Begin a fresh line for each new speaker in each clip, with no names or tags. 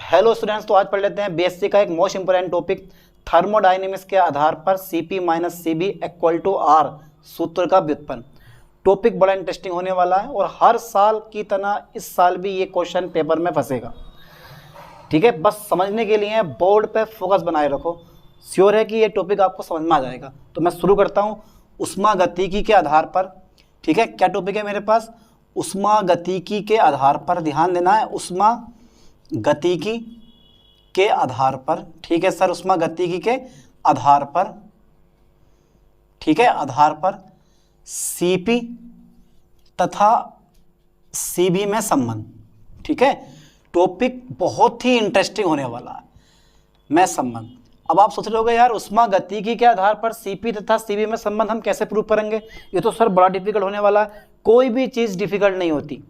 Hello students, तो आज पढ़ लेते हैं बीएससी का एक मोस्ट इंपोर्टेंट टॉपिक थर्मोडायनेमिक्स के आधार पर Cp minus Cv equal to R सूत्र का व्युत्पन्न। टॉपिक बड़ा इंटरेस्टिंग होने वाला है और हर साल की तरह इस साल भी ये क्वेश्चन पेपर में फंसेगा। ठीक है, बस समझने के लिए बोर्ड पे फोकस बनाए रखो। श्योर है कि ये टॉपिक आपको समझ में आ जाएगा। तो मैं शुरू करता हूँ ऊष्मागतिकी के आधार पर। ठीक है, क्या टॉपिक है मेरे पास? ऊष्मागतिकी के आधार पर। ध्यान देना है, ऊष्मागतिकी के आधार पर। ठीक है सर, ऊष्मागतिकी के आधार पर। ठीक है, आधार पर Cp तथा Cv में संबंध। ठीक है, टॉपिक बहुत ही इंटरेस्टिंग होने वाला है, में संबंध। अब आप सोच रहे होगे यार ऊष्मागतिकी के आधार पर Cp तथा Cv में संबंध हम कैसे प्रूव करेंगे? ये तो सर बड़ा डिफिकल्ट होने वाला है। कोई भी चीज़ डिफिकल्ट नहीं होती,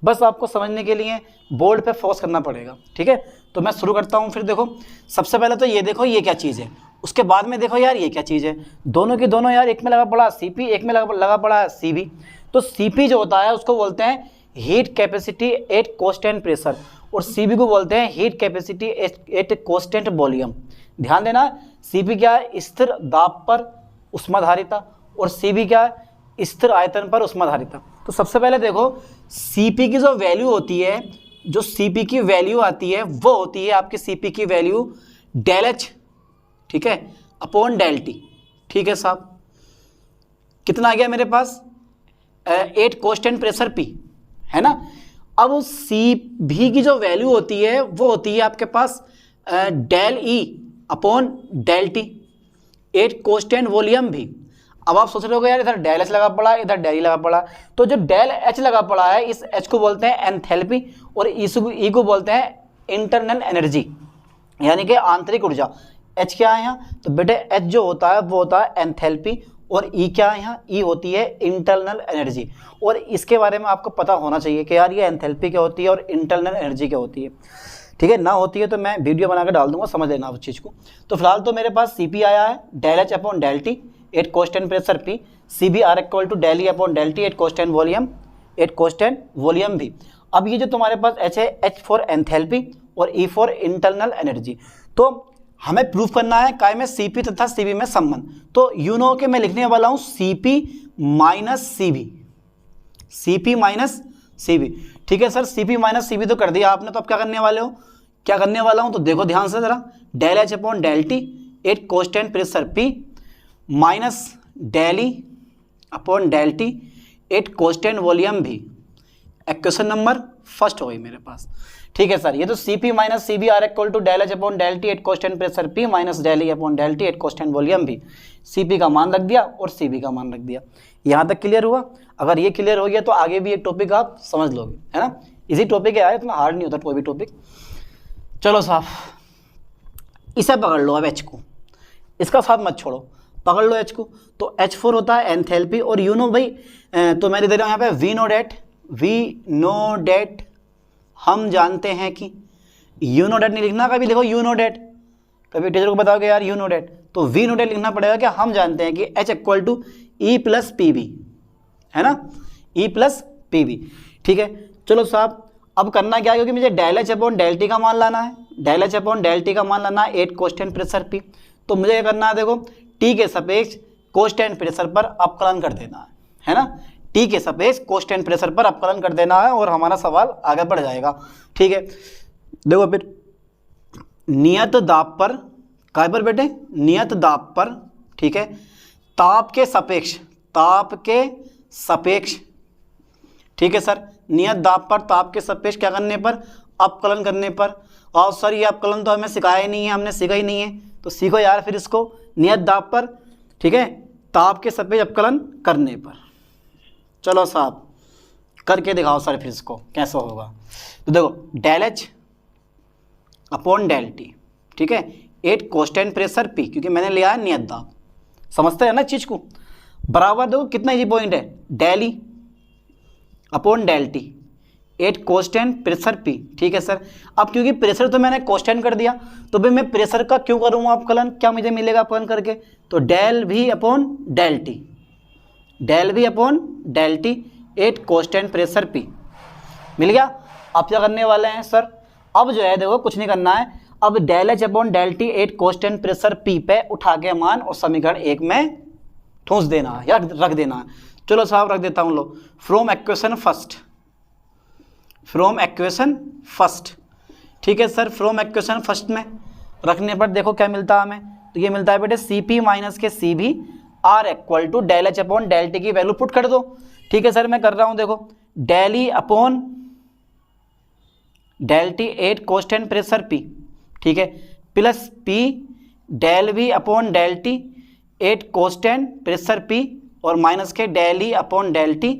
बस आपको समझने के लिए बोर्ड पे फोकस करना पड़ेगा। ठीक है, तो मैं शुरू करता हूँ। फिर देखो, सबसे पहले तो ये देखो ये क्या चीज़ है, उसके बाद में देखो यार ये क्या चीज़ है। दोनों की दोनों यार, एक में लगा पड़ा Cp, एक में लगा पड़ा Cv। तो Cp जो होता है उसको बोलते हैं heat capacity eight constant pressure, और Cv को बोलते हैं heat capacity eight constant volume. ध्यान देना, Cp क्या है? स्थिर दाब पर ऊष्माधारिता, और Cv क्या है? स्थिर आयतन पर ऊष्माधारिता। तो सबसे पहले देखो Cp की जो वैल्यू होती है, जो Cp की वैल्यू आती है वो होती है आपकी Cp की वैल्यू डेल H, ठीक है, अपॉन डेल T। ठीक है साहब, कितना आ गया मेरे पास? 8 कांस्टेंट प्रेशर P, है ना। अब Cv की जो वैल्यू होती है वो होती है आपके पास del E upon del T, 8 constant volume भी। अब आप सोच रहे हो यार इधर डेल H लगा पड़ा, इधर डेल E लगा पड़ा, तो जो डेल H लगा पड़ा है इस H को बोलते हैं एंथैल्पी, और E को बोलते हैं इंटरनल एनर्जी, यानी कि आंतरिक ऊर्जा। H क्या है यहाँ? तो बेटे H जो होता है वो होता है एंथैल्पी, और E क्या है यहाँ? E होती है इंटरनल एनर्जी। और इसके बारे में आपको पता होना चाहिए कि यार ये एंथैल्पी क्या होती है और इंटरनल एनर्जी क्या होती है। ठीक है, ना होती है तो मैं वीडियो बना कर डाल दूंगा, समझ लेना उस चीज़ को। तो फिलहाल तो मेरे पास Cp आया है del H upon del T at constant pressure P, Cv are equal to del E upon del T at constant volume भी। अब ये जो तुम्हारे पास H है, H फॉर एंथैल्पी और E फॉर इंटरनल एनर्जी। तो हमें प्रूफ करना है काय में Cp तथा Cv में संबंध। तो यू नो के मैं लिखने वाला हूँ Cp minus Cv, Cp minus Cv। ठीक है सर, Cp माइनस Cv तो कर दिया आपने, तो अब क्या करने वाले हो? क्या करने वाला हूँ तो देखो ध्यान से जरा, del H upon del T at constant pressure P minus del E upon del T at constant volume भी। इक्वेशन नंबर फर्स्ट हो गई मेरे पास। ठीक है सर, ये तो Cp minus Cv are equal to del H upon del T at constant pressure P minus del E upon del T at constant volume भी। Cp का मान रख दिया और Cv का मान रख दिया। यहाँ तक क्लियर हुआ? अगर ये क्लियर हो गया तो आगे भी एक टॉपिक आप समझ लोगे, है ना। इजी टॉपिक है यार, इतना हार्ड नहीं होता कोई भी टॉपिक। चलो साहब, इसे पकड़ लो अब H को, इसका साथ मत छोड़ो, पकड़ लो H को। तो H4 होता है एंथैल्पी, और यू नो भाई, तो मैं दे रहा हूँ यहाँ पे वी नो डेट हम जानते हैं कि, यू नो डेट नहीं लिखना कभी, लिखो यू नो डेट। कभी टीचर को बताओगे यार यू नो डेट, तो वी नो डेट लिखना पड़ेगा कि हम जानते हैं कि H इक्वल टू E प्लस PV, है ना, E प्लस PV। ठीक है, चलो साहब, अब करना क्या है, क्योंकि मुझे del H upon del T का मान लाना है, del H upon del T का मान लाना है 8 कांस्टेंट प्रेशर P। तो मुझे क्या करना है, देखो T के सापेक्ष कांस्टेंट प्रेशर पर अपकलन कर देना है ना, T के सापेक्ष कांस्टेंट प्रेशर पर अपकलन कर देना है, और हमारा सवाल आगे बढ़ जाएगा। ठीक है, देखो फिर नियत दाब पर, काय पर बेटे? नियत दाब पर। ठीक है, ताप के सापेक्ष। ठीक है सर, नियत दाब पर ताप के सापेक्ष क्या करने पर? अपकलन करने पर। और सर ये अपकलन तो हमें सिखाया ही नहीं है, हमने सीखा ही नहीं है, तो सीखो यार फिर इसको, नियत दाब पर, ठीक है, ताप के सापेक्ष अपकलन करने पर। चलो साहब करके दिखाओ सर फिर इसको कैसे होगा। तो देखो del H upon del T, ठीक है, 8 कांस्टेंट प्रेशर P, क्योंकि मैंने लिया है नियत दाब, समझते हैं ना चीज़ को। बराबर देखो कितना इजी पॉइंट है, del E upon del T 8 constant pressure P। ठीक है सर, अब क्योंकि प्रेशर तो मैंने कांस्टेंट कर दिया, तो भाई मैं प्रेशर का क्यों करूँगा अपकलन, क्या मुझे मिलेगा अपकलन करके? तो del V upon del T, del V upon del T 8 constant pressure P मिल गया। अब क्या करने वाले हैं सर, अब जो है देखो कुछ नहीं करना है, अब del H upon del T at constant pressure P पे उठा के मान और समीकरण 1 में ठूंस देना है या रख देना है। चलो साहब रख देता हूँ, लो फ्रॉम इक्वेशन फर्स्ट, ठीक है सर। फ्रॉम इक्वेशन फर्स्ट में रखने पर देखो क्या मिलता है हमें, तो ये मिलता है बेटे सी पी माइनस के C B R equal to del H upon del T की वैल्यू पुट कर दो। ठीक है सर मैं कर रहा हूँ, देखो del E upon del T at constant pressure P, ठीक है, plus P del V upon del T at constant pressure P और माइनस के del E upon del T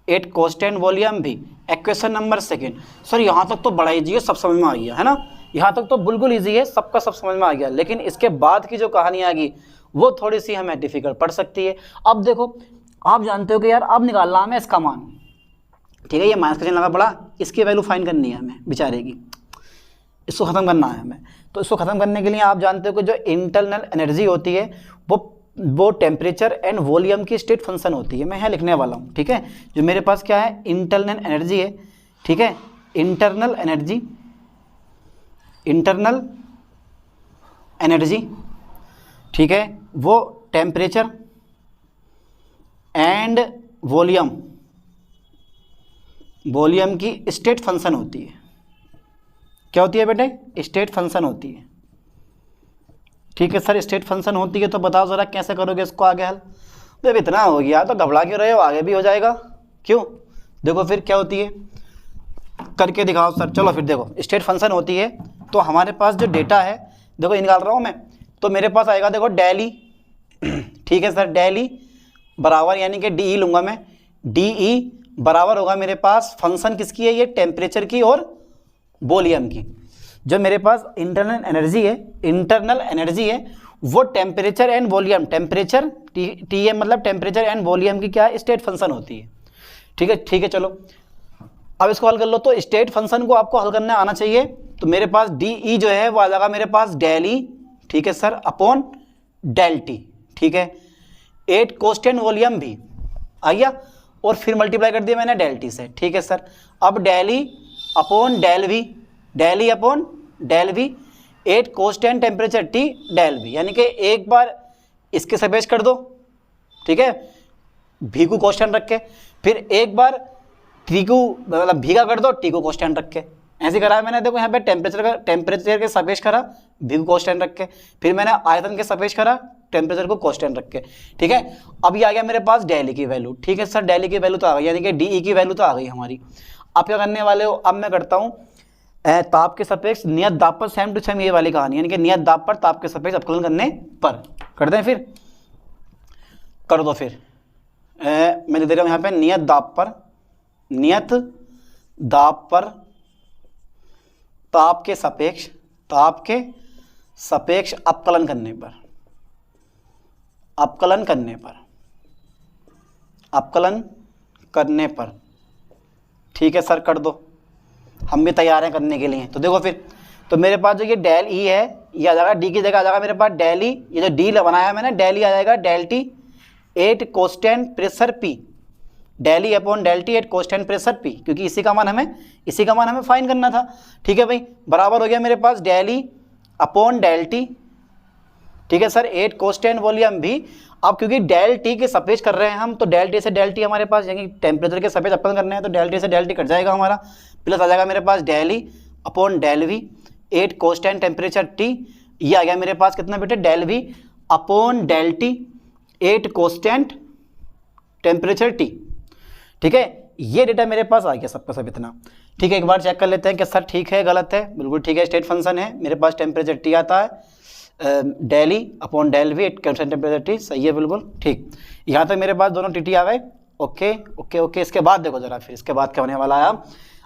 at constant volume भी। Equation number second. सर यहाँ तक तो बड़ा easy है, सब समझ में आ गया है ना, यहाँ तक तो बिल्कुल ईजी है, सबका सब समझ में आ गया। लेकिन इसके बाद की जो कहानी आ गई वो थोड़ी सी हमें डिफिकल्ट पड़ सकती है। अब देखो आप जानते हो कि यार अब निकालना हमें इसका मान, ठीक है, ये माइनस का चिन्ह लगा पड़ा, इसकी वैल्यू फाइंड करनी है हमें बेचारे की, इसको ख़त्म करना है हमें। तो इसको ख़त्म करने के लिए आप जानते हो कि जो इंटरनल एनर्जी होती है वो टेम्परेचर एंड वॉल्यूम की स्टेट फंक्शन होती है। मैं यहाँ लिखने वाला हूँ, ठीक है, जो मेरे पास क्या है इंटरनल एनर्जी है, ठीक है, इंटरनल एनर्जी, ठीक है, वो टेम्परेचर एंड वॉल्यूम की स्टेट फंक्शन होती है। क्या होती है बेटे? स्टेट फंक्शन होती है। ठीक है सर, स्टेट फंक्शन होती है, तो बताओ ज़रा कैसे करोगे इसको आगे हल। जब इतना हो गया तो घबरा क्यों रहे हो, आगे भी हो जाएगा, क्यों? देखो फिर क्या होती है, करके दिखाओ सर। चलो फिर देखो, स्टेट फंक्शन होती है तो हमारे पास जो डेटा है, देखो ये निकाल रहा हूँ मैं, तो मेरे पास आएगा देखो डेल ई, ठीक है सर, डेल ई बराबर यानी कि डी ई लूँगा मैं, डी ई बराबर होगा मेरे पास फंक्शन किसकी है, ये टेम्परेचर की और वॉल्यूम की। जो मेरे पास इंटरनल एनर्जी है वो temperature and volume, temperature T M मतलब टेम्परेचर एंड वॉल्यूम की क्या है, स्टेट फंक्शन होती है। ठीक है चलो अब इसको हल कर लो। तो स्टेट फंक्शन को आपको हल करना आना चाहिए, तो मेरे पास डी ई जो है वो आ जाएगा मेरे पास डेल ई, ठीक है सर, अपॉन डेल टी, ठीक है, एट कांस्टेंट वॉल्यूम भी आ गया और फिर मल्टीप्लाई कर दिया मैंने डेल टी से, ठीक है सर। अब del E upon del V, del E upon del V at constant temperature T del V, यानी कि एक बार इसके सपेश कर दो, ठीक है, भी को कांस्टेंट रख के, फिर एक बार टी को मतलब भी का कर दो, टी को कांस्टेंट रख के, ऐसे करा है मैंने। देखो यहाँ पे टेम्परेचर के सपेश करा, भी को कांस्टेंट रख के, फिर मैंने आयतन के सपेश करा, टेम्परेचर को कांस्टेंट रख के, ठीक है। अब ये आ गया मेरे पास डेल ई की वैल्यू, ठीक है सर, डेल ई की वैल्यू तो आ गई, यानी कि डी ई की वैल्यू तो आ गई हमारी। आप क्या करने वाले हो, अब मैं करता हूँ ताप के सापेक्ष नियत दाब पर सेम टू सेम ये वाली कहानी, यानी कि नियत दाब पर ताप के सापेक्ष अपकलन करने पर कर दें, फिर कर दो। फिर मैं दे रहा हूँ यहाँ पे नियत दाब पर ताप के सापेक्ष अपकलन करने पर, ठीक है सर, कर दो, हम भी तैयार हैं करने के लिए। तो देखो फिर, तो मेरे पास जो ये डेल ई है ये आ जाएगा, डी की जगह आ जाएगा मेरे पास डेल ई, ये जो डी बनाया मैंने डेल ई आ जाएगा del T at constant pressure P, del E upon del T at constant pressure P, क्योंकि इसी का मान हमें फाइंड करना था, ठीक है भाई, बराबर हो गया मेरे पास del E upon del T, ठीक है सर, एट कांस्टेंट वॉल्यूम भी। अब क्योंकि डेल टी के सपेश कर रहे हैं हम, तो डेल टी से डेल टी हमारे पास, यानी टेम्परेचर के सपेश अपकलन करने हैं, तो डेल टी से डेल टी कट जाएगा हमारा, प्लस आ जाएगा मेरे पास del E upon del V at constant temperature T, ये आ गया मेरे पास कितना बेटे, del V upon del T at constant temperature T, ठीक है। ये डेटा मेरे पास आ गया सबका सब इतना, ठीक है। एक बार चेक कर लेते हैं कि सर ठीक है गलत है, बिल्कुल ठीक है, स्टेट फंक्शन है, मेरे पास टेम्परेचर टी आता है, del E upon del V at constant temperature T, सही है बिल्कुल ठीक। यहाँ तक मेरे पास दोनों टी आ गए, ओके। इसके बाद देखो जरा, फिर इसके बाद क्या होने वाला है।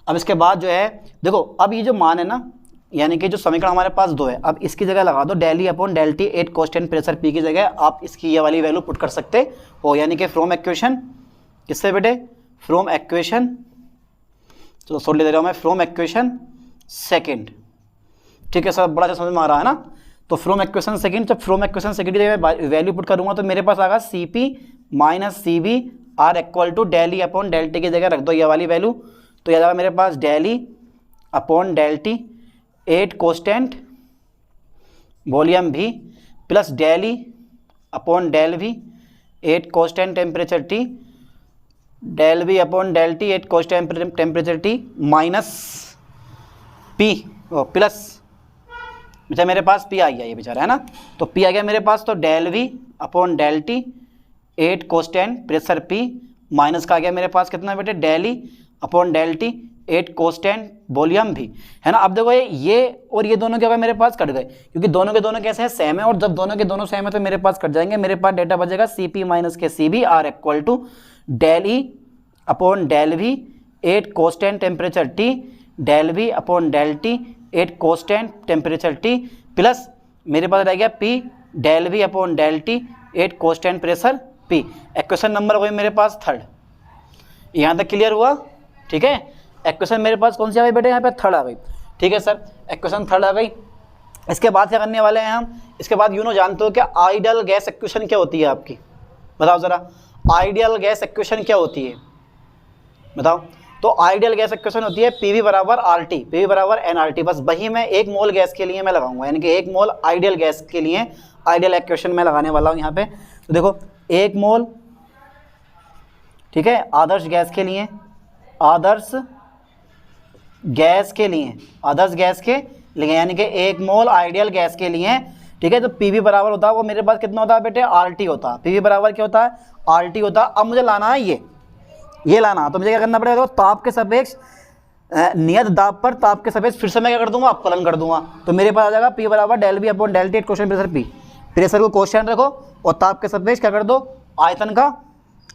अब इसके बाद जो है देखो, अब ये जो मान है ना, यानी कि जो समीकरण हमारे पास दो है, अब इसकी जगह लगा दो del E upon del T at constant pressure P की जगह आप इसकी ये वाली वैल्यू पुट कर सकते हो, यानी कि फ्रॉम इक्वेशन, किससे बेटे, फ्रॉम इक्वेशन, चलो सोल्व ले दे रहा हूँ मैं, फ्रॉम इक्वेशन सेकेंड, ठीक है सर, बड़ा अच्छा समझ में आ रहा है ना। तो फ्रॉम इक्वेशन सेकेंड, जब फ्रॉम इक्वेशन सेकेंड की जगह वैल्यू पुट करूँगा तो मेरे पास आएगा C P minus C B R equal to del E upon del T की जगह रख दो ये वाली वैल्यू, तो यह जाएगा मेरे पास del E upon del T 8 constant volume V plus del E upon del V 8 constant temperature T, del V upon del T 8 constant temperature T minus P plus, बेटा मेरे पास P आ गया ये बेचारा है ना, तो P आ गया मेरे पास, तो del V upon del T 8 constant pressure P minus का आ गया मेरे पास कितना बेटे, del E upon del T 8 constant volume भी, है ना। अब देखो ये और ये दोनों क्या हुआ मेरे पास कट गए, क्योंकि दोनों के दोनों कैसे हैं, सेम है, और जब दोनों के दोनों सेम है तो मेरे पास कट जाएंगे। मेरे पास डेटा बचेगा Cp माइनस के Cb R equal to del E upon del V 8 constant temperature T del V upon del T 8 constant temperature T plus मेरे पास रह गया P del V upon del T 8 constant pressure P। Equation number वही मेरे पास third, यहाँ तक clear हुआ, ठीक है। इक्वेशन मेरे पास कौन सी आ गई बेटे, यहाँ पे थर्ड आ गई, ठीक है सर, इक्वेशन थर्ड आ गई। इसके बाद क्या करने वाले हैं हम, इसके बाद यूँ जानते हो क्या आइडियल गैस इक्वेशन क्या होती है आपकी, बताओ ज़रा, आइडियल गैस इक्वेशन क्या होती है बताओ। तो आइडियल गैस इक्वेशन होती है PV बराबर RT, PV बराबर nRT, बस वही मैं 1 मोल गैस के लिए मैं लगाऊंगा, यानी कि 1 मोल आइडियल गैस के लिए आइडियल इक्वेशन में लगाने वाला हूँ यहाँ पे। तो देखो 1 मोल, ठीक है, आदर्श गैस के लिए, आदर्श गैस के लिए, आदर्श गैस के लिए, यानी कि 1 मोल आइडियल गैस के लिए, ठीक है। तो PV बराबर होता है वो मेरे पास कितना होता है बेटे, RT होता है। PV बराबर क्या होता है, RT होता है। अब मुझे लाना है ये लाना, तो मुझे क्या करना पड़ेगा, तो ताप के सापेक्ष नियत दाब पर ताप के सापेक्ष फिर से मैं क्या कर दूंगा, अपकलन कर दूंगा। तो मेरे पास आ जाएगा P बराबर del V upon del T 8 constant pressure P। Pressure को कांस्टेंट रखो और ताप के सापेक्ष क्या कर दो, आयतन का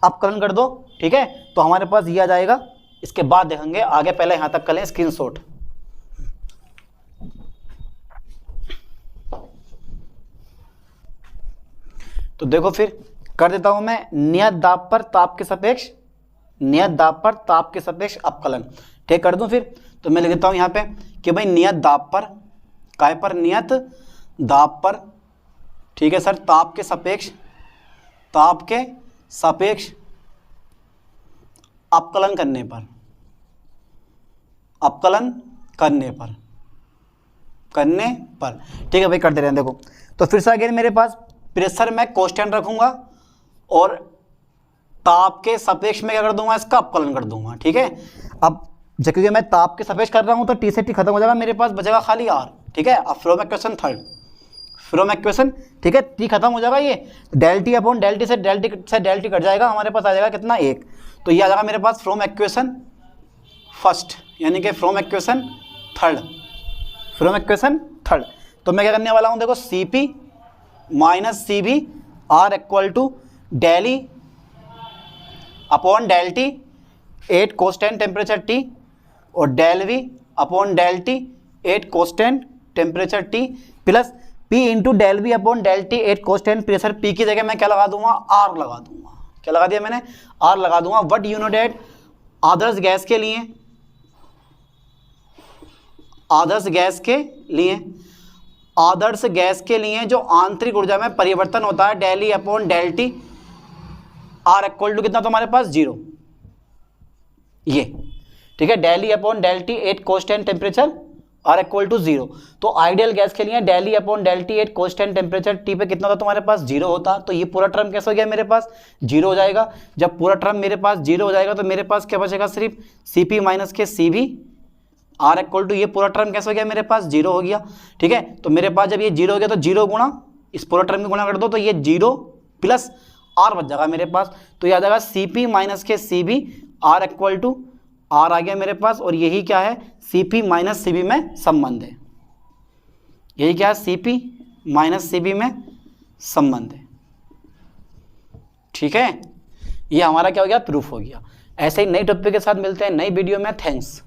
अपकलन कर दो, ठीक है। तो हमारे पास ये आ जाएगा, इसके बाद देखेंगे आगे, पहले यहाँ तक कर लें स्क्रीनशॉट। तो देखो फिर कर देता हूं मैं, नियत दाब पर ताप के सापेक्ष, नियत दाब पर ताप के सापेक्ष अपकलन, ठीक कर दूं फिर। तो मैं लिख देता हूं यहाँ पे कि भाई नियत दाब पर, काय पर, नियत दाब पर, ठीक है सर, ताप के सापेक्ष, ताप के सापेक्ष अपकलन करने पर, अपकलन करने पर, ठीक है भाई, कर दे रहे हैं। देखो तो फिर से अगेन मेरे पास प्रेशर में कांस्टेंट रखूंगा और ताप के सापेक्ष में क्या कर दूंगा, इसका अपकलन कर दूंगा, ठीक है। अब जब क्योंकि मैं ताप के सापेक्ष कर रहा हूं तो T से T खत्म हो जाएगा, मेरे पास बचेगा खाली R, ठीक है। अब from equation third, from equation, ठीक है, T खत्म हो जाएगा, ये del T upon del T से डेल T कट जाएगा, हमारे पास आ जाएगा कितना, 1। तो ये आ जाएगा मेरे पास फ्रॉम इक्वेशन फर्स्ट, यानी कि from equation third, from equation third. तो मैं क्या करने वाला हूँ, देखो Cp minus Cb R equal to del E upon del T 8 constant temperature T और del V upon del T 8 constant temperature T plus P into del V upon del T 8 constant pressure P की जगह मैं क्या लगा दूंगा, R लगा दूंगा। क्या लगा दिया मैंने, R लगा दूंगा। What you know that, Adarsh gas के लिए, आदर्श गैस के लिए, आदर्श गैस के लिए जो आंतरिक ऊर्जा में परिवर्तन होता है del E upon del T R equal to कितना, तो हमारे पास 0, ये ठीक है, del E upon del T 8 constant temperature R equal to 0। तो आइडियल गैस के लिए del E upon del T 8 constant temperature T पे कितना होता, तुम्हारे पास 0 होता। तो ये पूरा टर्म कैसे हो गया, मेरे पास 0 हो जाएगा। जब पूरा टर्म मेरे पास 0 हो जाएगा तो मेरे पास क्या बचेगा, सिर्फ Cp माइनस के Cv R इक्वल टू, ये पूरा टर्म कैसे हो गया, मेरे पास 0 हो गया, ठीक है। तो मेरे पास जब ये 0 हो गया तो 0 गुणा इस पूरा टर्म में गुणा कर दो, तो ये 0 प्लस R बच जाएगा मेरे पास। तो ये आ जाएगा Cp माइनस के Cb R equal to R आ गया मेरे पास, और यही क्या है, Cp माइनस Cb में संबंध है। यही क्या है, Cp माइनस Cb में संबंध है, ठीक है। ये हमारा क्या हो गया, प्रूफ हो गया। ऐसे ही नई टॉपिक के साथ मिलते हैं नई वीडियो में। थैंक्स।